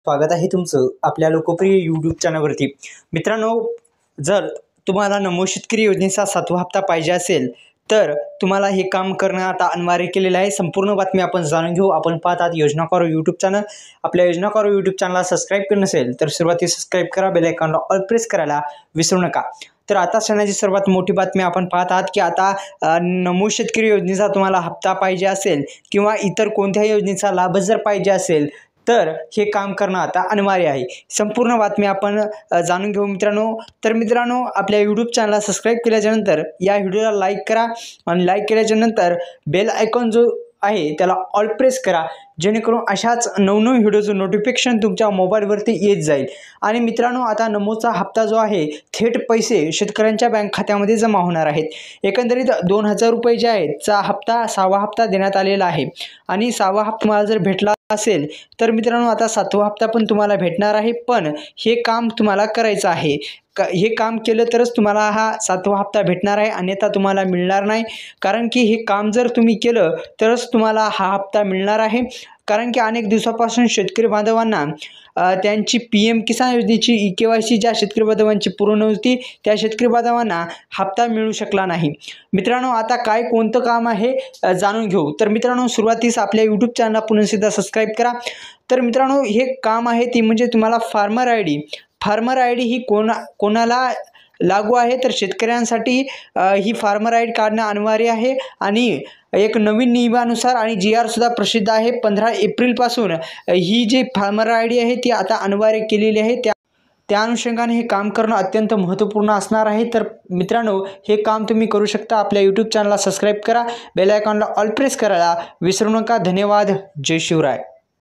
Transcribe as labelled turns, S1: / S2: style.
S1: स्वागत आहे तुमचं आपल्या लोकप्रिय यूट्यूब चॅनलवरती। मित्रांनो, जर तुम्हाला नमो शेतकरी योजनेचा 7वा हप्ता पाहिजे असेल तर तुम्हाला हे काम करणं आता अनिवार्य केलेलं आहे। संपूर्ण बातमी आपण जाणून घेऊ। आपण पाहतात योजनाकार यूट्यूब चॅनल। आपल्या योजनाकार यूट्यूब चॅनलला सबस्क्राइब केलं नसेल तर सुरुवातीला सबस्क्राइब करा, बेल आयकॉनला ऑल प्रेस करायला विसरू नका। तर आता सणाची सर्वात मोठी बातमी आपण पाहत आहात की आता नमो शेतकरी योजनेचा तुम्हाला हप्ता पाहिजे असेल किंवा इतर कोणत्याही योजनेचा लाभ जर पाहिजे असेल तर हे काम करणं आता अनिवार्य आहे। संपूर्ण बातमी आपण जाणून घेऊ मित्रांनो। तर मित्रांनो, आपल्या यूट्यूब चॅनलला सबस्क्राइब केल्यानंतर या व्हिडिओला लाईक करा आणि लाईक केल्यानंतर बेल आयकॉन जो आहे त्याला ऑल प्रेस करा, जेणेकरून अशाच नवनवीन व्हिडिओचं नोटिफिकेशन तुमच्या मोबाईलवरती येत जाईल। आणि मित्रांनो, आता नमोचा हप्ता जो आहे थेट पैसे शेतकऱ्यांच्या बँक खात्यामध्ये जमा होणार आहेत। एकंदरीत 2000 रुपये जे आहेत चा हप्ता 6वा हप्ता देण्यात आलेला आहे आणि 6वा हप्ता तुम्हाला जर भेटला असेल तर मित्रांनो आता 7वा हप्ता पण तुम्हाला भेटणार आहे। पण हे काम तुम्हाला करायचं आहे। हे काम केलं तरच तुम्हाला हा 7वा हप्ता भेटणार आहे, अन्यथा तुम्हाला मिळणार नाही। कारण की हे काम जर तुम्ही केलं तरच तुम्हाला हा हप्ता मिळणार आहे। कारण की अनेक दिवसापासून शेतकरी बांधवांना त्यांची PM किसान योजनेची EKYC ज्या शेतकरी बांधवांची पूर्ण होती त्या शेतकरी बांधवांना हप्ता मिळू शकला नाही। मित्रांनो, आता काय कोणतं काम आहे जाणून घेऊ। तर मित्रांनो, सुरुवातीस आपल्या यूट्यूब चॅनलला पुन्हा एकदा सबस्क्राइब करा। तर मित्रांनो, हे काम आहे ती म्हणजे तुम्हाला फार्मर ID ही कोणाला लागू आहे तर शेतकऱ्यांसाठी ही फार्मर ID काढणं अनिवार्य आहे। आणि एक नवीन नियमानुसार आणि GR सुद्धा प्रसिद्ध आहे। 15 एप्रिलपासून ही जी फार्मर ID आहे ती आता अनिवार्य केलेली आहे। त्या अनुषंगाने हे काम करणं अत्यंत महत्त्वपूर्ण असणार आहे। तर मित्रांनो, हे काम तुम्ही करू शकता। आपल्या यूट्यूब चॅनलला सबस्क्राइब करा, बेल आयकॉनला ऑल प्रेस करायला विसरू नका। धन्यवाद। जय शिवराय।